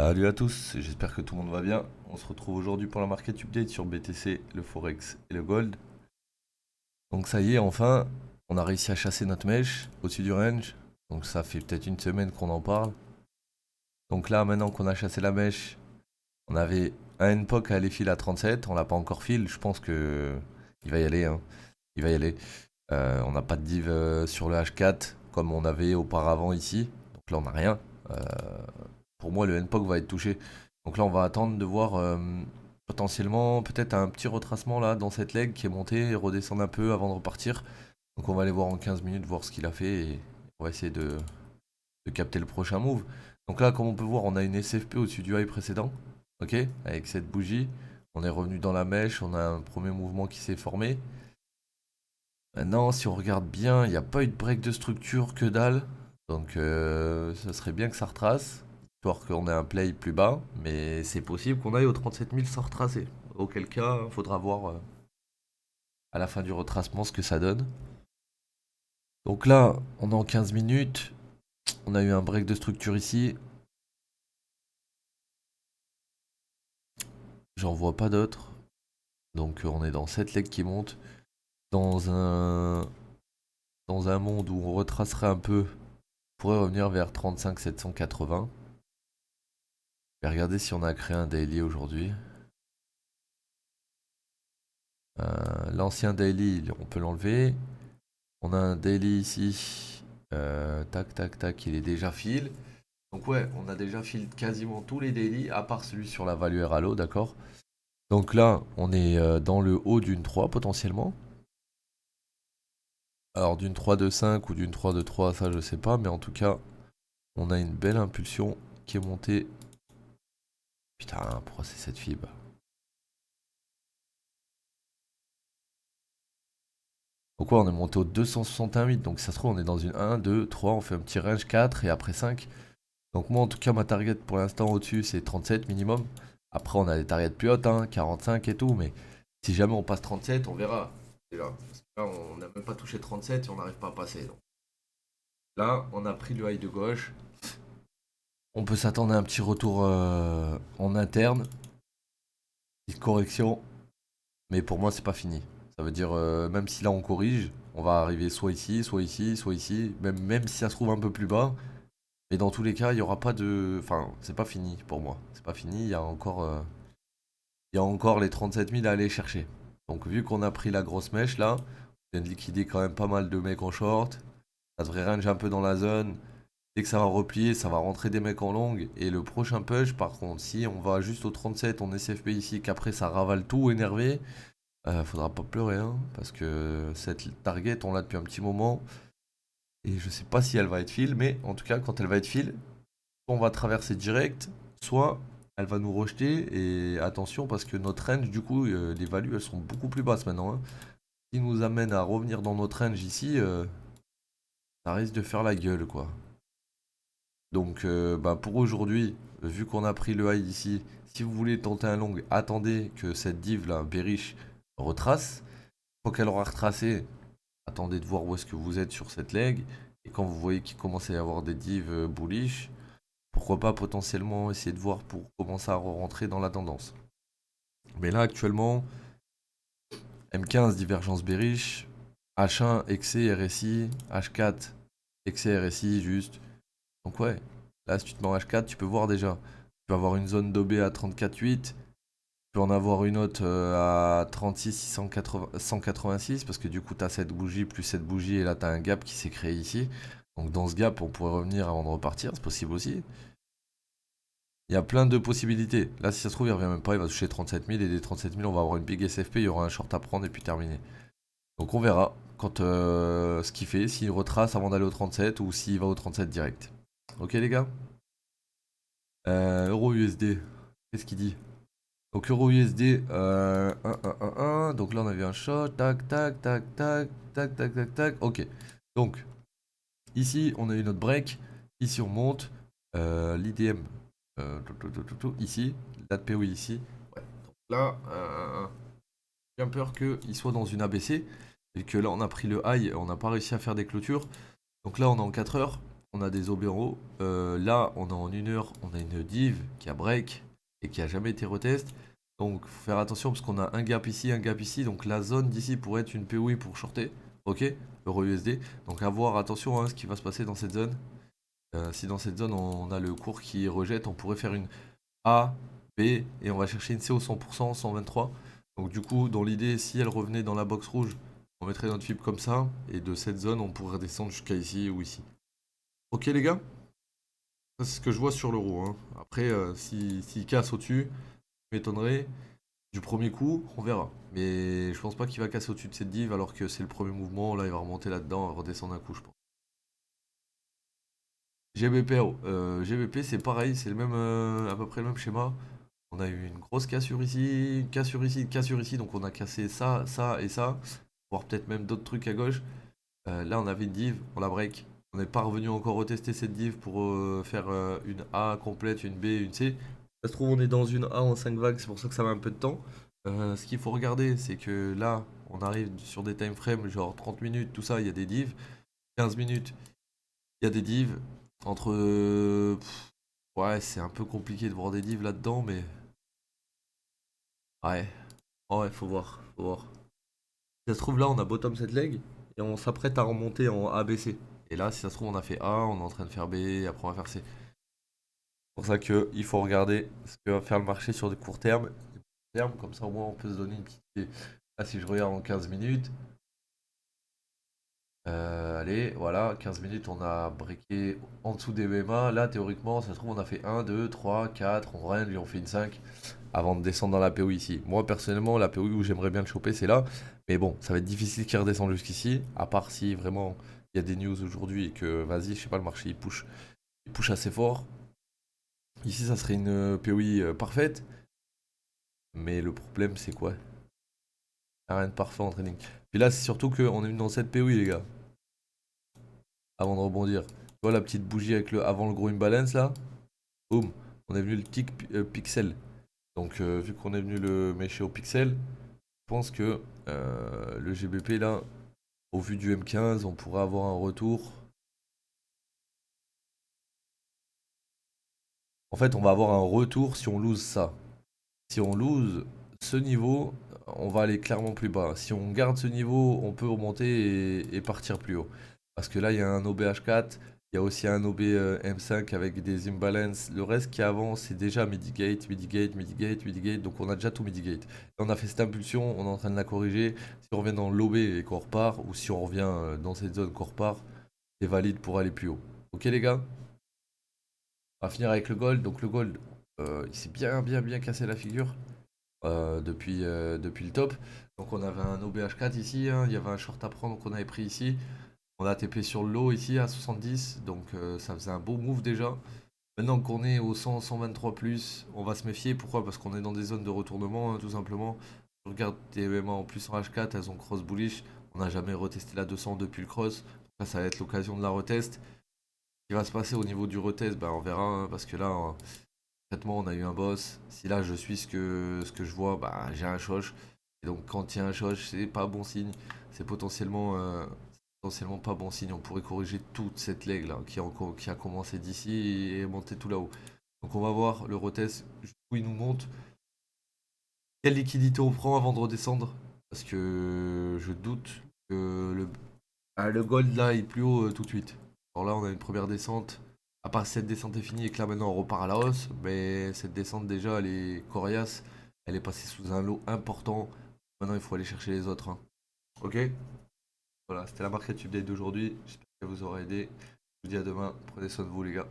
Salut à tous, j'espère que tout le monde va bien. On se retrouve aujourd'hui pour la market update sur BTC, le Forex et le Gold. Donc ça y est, enfin, on a réussi à chasser notre mèche au-dessus du range. Donc ça fait peut-être une semaine qu'on en parle. Donc là, maintenant qu'on a chassé la mèche, on avait un NPOC à aller filer à 37. On l'a pas encore fil, je pense que il va y aller, hein. Il va y aller. On n'a pas de div sur le H4 comme on avait auparavant ici. Donc là, on n'a rien. Euh, pour moi, le NPOC va être touché. Donc là, on va attendre de voir potentiellement peut-être un petit retracement là dans cette leg qui est montée et redescendre un peu avant de repartir. Donc on va aller voir en 15 minutes, voir ce qu'il a fait et on va essayer de capter le prochain move. Donc là, comme on peut voir, on a une SFP au-dessus du high précédent. Ok, avec cette bougie. On est revenu dans la mèche, on a un premier mouvement qui s'est formé. Maintenant, si on regarde bien, il n'y a pas eu de break de structure, que dalle. Donc ça serait bien que ça retrace, histoire qu'on ait un play plus bas. Mais c'est possible qu'on aille aux 37 000 sans retracer. Auquel cas, il faudra voir à la fin du retracement ce que ça donne. Donc là, on est en 15 minutes. On a eu un break de structure ici. J'en vois pas d'autres. Donc on est dans cette leg qui monte. Dans un, dans un monde où on retracerait un peu, on pourrait revenir vers 35 780. Je vais regarder si on a créé un daily aujourd'hui. L'ancien daily, on peut l'enlever. On a un daily ici. Tac, tac, tac, il est déjà fill. Donc ouais, on a déjà fill quasiment tous les daily, à part celui sur la value Halo, d'accord. Donc là, on est dans le haut d'une 3 potentiellement. Alors d'une 3 de 5 ou d'une 3 de 3, ça je sais pas, mais en tout cas, on a une belle impulsion qui est montée. Putain, pourquoi c'est cette fibre? Donc ouais, on est monté au 261,8, donc ça se trouve on est dans une 1, 2, 3, on fait un petit range 4 et après 5. Donc moi en tout cas ma target pour l'instant au-dessus c'est 37 minimum. Après on a des targets plus hautes, hein, 45 et tout, mais si jamais on passe 37 on verra. C'est là. Parce que là on n'a même pas touché 37 et on n'arrive pas à passer. Donc là on a pris le high de gauche. On peut s'attendre à un petit retour en interne, petite correction, mais pour moi c'est pas fini. Ça veut dire même si là on corrige, on va arriver soit ici, soit ici, soit ici, même si ça se trouve un peu plus bas. Mais dans tous les cas, il y aura pas de. Enfin, c'est pas fini pour moi. C'est pas fini. Il y a encore les 37 000 à aller chercher. Donc, vu qu'on a pris la grosse mèche là, on vient de liquider quand même pas mal de mecs en short. Ça devrait range un peu dans la zone. Dès que ça va replier, ça va rentrer des mecs en longue. Et le prochain push, par contre, si on va juste au 37, on SFP ici, qu'après ça ravale tout énervé, faudra pas pleurer, hein, parce que cette target, on l'a depuis un petit moment. Et je sais pas si elle va être fill, mais en tout cas, quand elle va être fill, on va traverser direct, soit elle va nous rejeter, et attention parce que notre range, du coup, les values, elles sont beaucoup plus basses maintenant, hein. Ce qui nous amène à revenir dans notre range ici, ça risque de faire la gueule, quoi. Donc, bah, pour aujourd'hui, vu qu'on a pris le high ici, si vous voulez tenter un long, attendez que cette div là, bearish, retrace. Quand elle aura retracé, attendez de voir où est-ce que vous êtes sur cette leg. Et quand vous voyez qu'il commence à y avoir des divs bullish, pourquoi pas potentiellement essayer de voir pour commencer à rentrer dans la tendance. Mais là actuellement, M15 divergence bearish, H1 excès RSI, H4 excès RSI juste. Donc ouais, là si tu te mets en H4, tu peux voir déjà. Tu peux avoir une zone d'OB à 34,8, tu peux en avoir une autre à 36 186 parce que du coup tu as cette bougie plus cette bougie et là tu as un gap qui s'est créé ici. Donc dans ce gap, on pourrait revenir avant de repartir, c'est possible aussi. Il y a plein de possibilités. Là, si ça se trouve, il revient même pas, il va toucher 37 000 et des 37 000, on va avoir une big SFP, il y aura un short à prendre et puis terminé. Donc on verra quand ce qu'il fait, s'il retrace avant d'aller au 37 ou s'il va au 37 direct. Ok les gars. Euro USD, qu'est-ce qu'il dit? Donc Euro USD, 1, donc là on avait un short, tac, tac, tac, tac, tac, tac, tac, tac, ok. Donc ici on a eu notre break, ici on monte, l'IDM, ici, date PO ici. Ouais. Donc là, j'ai bien peur qu'il soit dans une ABC, et que là on a pris le high, on n'a pas réussi à faire des clôtures. Donc là on est en 4 heures, on a des obéros. Là, on a en 1 heure, on a une div qui a break et qui a jamais été retest. Donc, faut faire attention parce qu'on a un gap ici, un gap ici. Donc, la zone d'ici pourrait être une POI pour shorter. Ok, euro USD. Donc, à voir, attention, ce qui va se passer dans cette zone. Si dans cette zone, on a le cours qui rejette, on pourrait faire une A, B et on va chercher une CO 100%, 123. Donc, du coup, dans l'idée, si elle revenait dans la box rouge, on mettrait notre fibre comme ça. Et de cette zone, on pourrait descendre jusqu'à ici ou ici. Ok, les gars? Ça, c'est ce que je vois sur l'euro, hein. Après, s'il casse au-dessus, je m'étonnerais. Du premier coup, on verra. Mais je pense pas qu'il va casser au-dessus de cette div alors que c'est le premier mouvement. Là, il va remonter là-dedans, redescendre un coup, je pense. GBP, oh, GBP, c'est pareil, c'est le même, à peu près le même schéma. On a eu une grosse cassure ici, une cassure ici, une cassure ici. Donc on a cassé ça, ça et ça. Voire peut-être même d'autres trucs à gauche. Là, on avait une div, on la break. On n'est pas revenu encore retester cette div pour faire une A complète, une B, une C. Ça se trouve, on est dans une A en 5 vagues, c'est pour ça que ça met un peu de temps. Ce qu'il faut regarder, c'est que là, on arrive sur des time frames, genre 30 minutes, tout ça, il y a des divs. 15 minutes, il y a des divs. Entre. Ouais, c'est un peu compliqué de voir des divs là-dedans, mais. Ouais. Ouais, faut voir, faut voir. Si ça se trouve, là, on a bottom cette leg et on s'apprête à remonter en ABC. Et là, si ça se trouve, on a fait A, on est en train de faire B, et après on va faire C. C'est pour ça qu'il faut regarder ce que va faire le marché sur des courts termes. Comme ça, au moins, on peut se donner une petite idée. Là, si je regarde en 15 minutes, allez, voilà, 15 minutes, on a breaké en dessous des BMA. Là, théoriquement, ça se trouve, on a fait 1, 2, 3, 4, on range et on fait une 5 avant de descendre dans la PO ici. Moi, personnellement, la PO où j'aimerais bien le choper, c'est là. Mais bon, ça va être difficile qu'il redescende jusqu'ici, à part si vraiment il y a des news aujourd'hui et que, vas-y, je sais pas, le marché il push assez fort. Ici, ça serait une POI parfaite. Mais le problème, c'est quoi? Il y a rien de parfait en trading. Puis là, c'est surtout qu'on est venu dans cette POI, les gars, avant de rebondir. Tu vois la petite bougie avec le avant le gros imbalance là? Boum, on est venu le tick pixel. Donc vu qu'on est venu le mécher au pixel, je pense que le GBP là, au vu du M15, on pourra avoir un retour. En fait, on va avoir un retour si on lose ça. Si on lose ce niveau, on va aller clairement plus bas. Si on garde ce niveau, on peut remonter et partir plus haut. Parce que là, il y a un OBH4, il y a aussi un OB M5 avec des imbalances. Le reste qui avance, c'est déjà mitigate, mitigate, mitigate, mitigate. Donc on a déjà tout mitigate. Et on a fait cette impulsion, on est en train de la corriger. Si on revient dans l'OB et qu'on repart, ou si on revient dans cette zone qu'on repart, c'est valide pour aller plus haut. Ok les gars? On va finir avec le gold. Donc le gold, il s'est bien cassé la figure depuis le top. Donc on avait un OBH4 ici, hein, il y avait un short à prendre qu'on avait pris ici. On a TP sur le low ici à 70, donc ça faisait un beau move déjà. Maintenant qu'on est au 100, 123 plus, on va se méfier. Pourquoi? Parce qu'on est dans des zones de retournement, tout simplement. Je regarde tes MMA en plus en H4, elles ont cross bullish. On n'a jamais retesté la 200 depuis le cross. Donc là, ça va être l'occasion de la retest. Ce qui va se passer au niveau du retest, ben, on verra, hein, parce que là, concrètement, on a eu un boss. Si là je suis ce que je vois, bah j'ai un shosh. Et donc quand il y a un shosh, c'est pas bon signe. C'est potentiellement pas bon signe. On pourrait corriger toute cette leg là qui a commencé d'ici et monter tout là-haut. Donc on va voir le retest jusqu'où il nous monte. Quelle liquidité on prend avant de redescendre? Parce que je doute que le gold là est plus haut tout de suite. Alors là on a une première descente. À part si cette descente est finie et que là maintenant on repart à la hausse, mais cette descente déjà elle est coriace. Elle est passée sous un lot important. Maintenant il faut aller chercher les autres, hein. Ok? Voilà, c'était la market update d'aujourd'hui. J'espère qu'elle vous aura aidé. Je vous dis à demain. Prenez soin de vous les gars.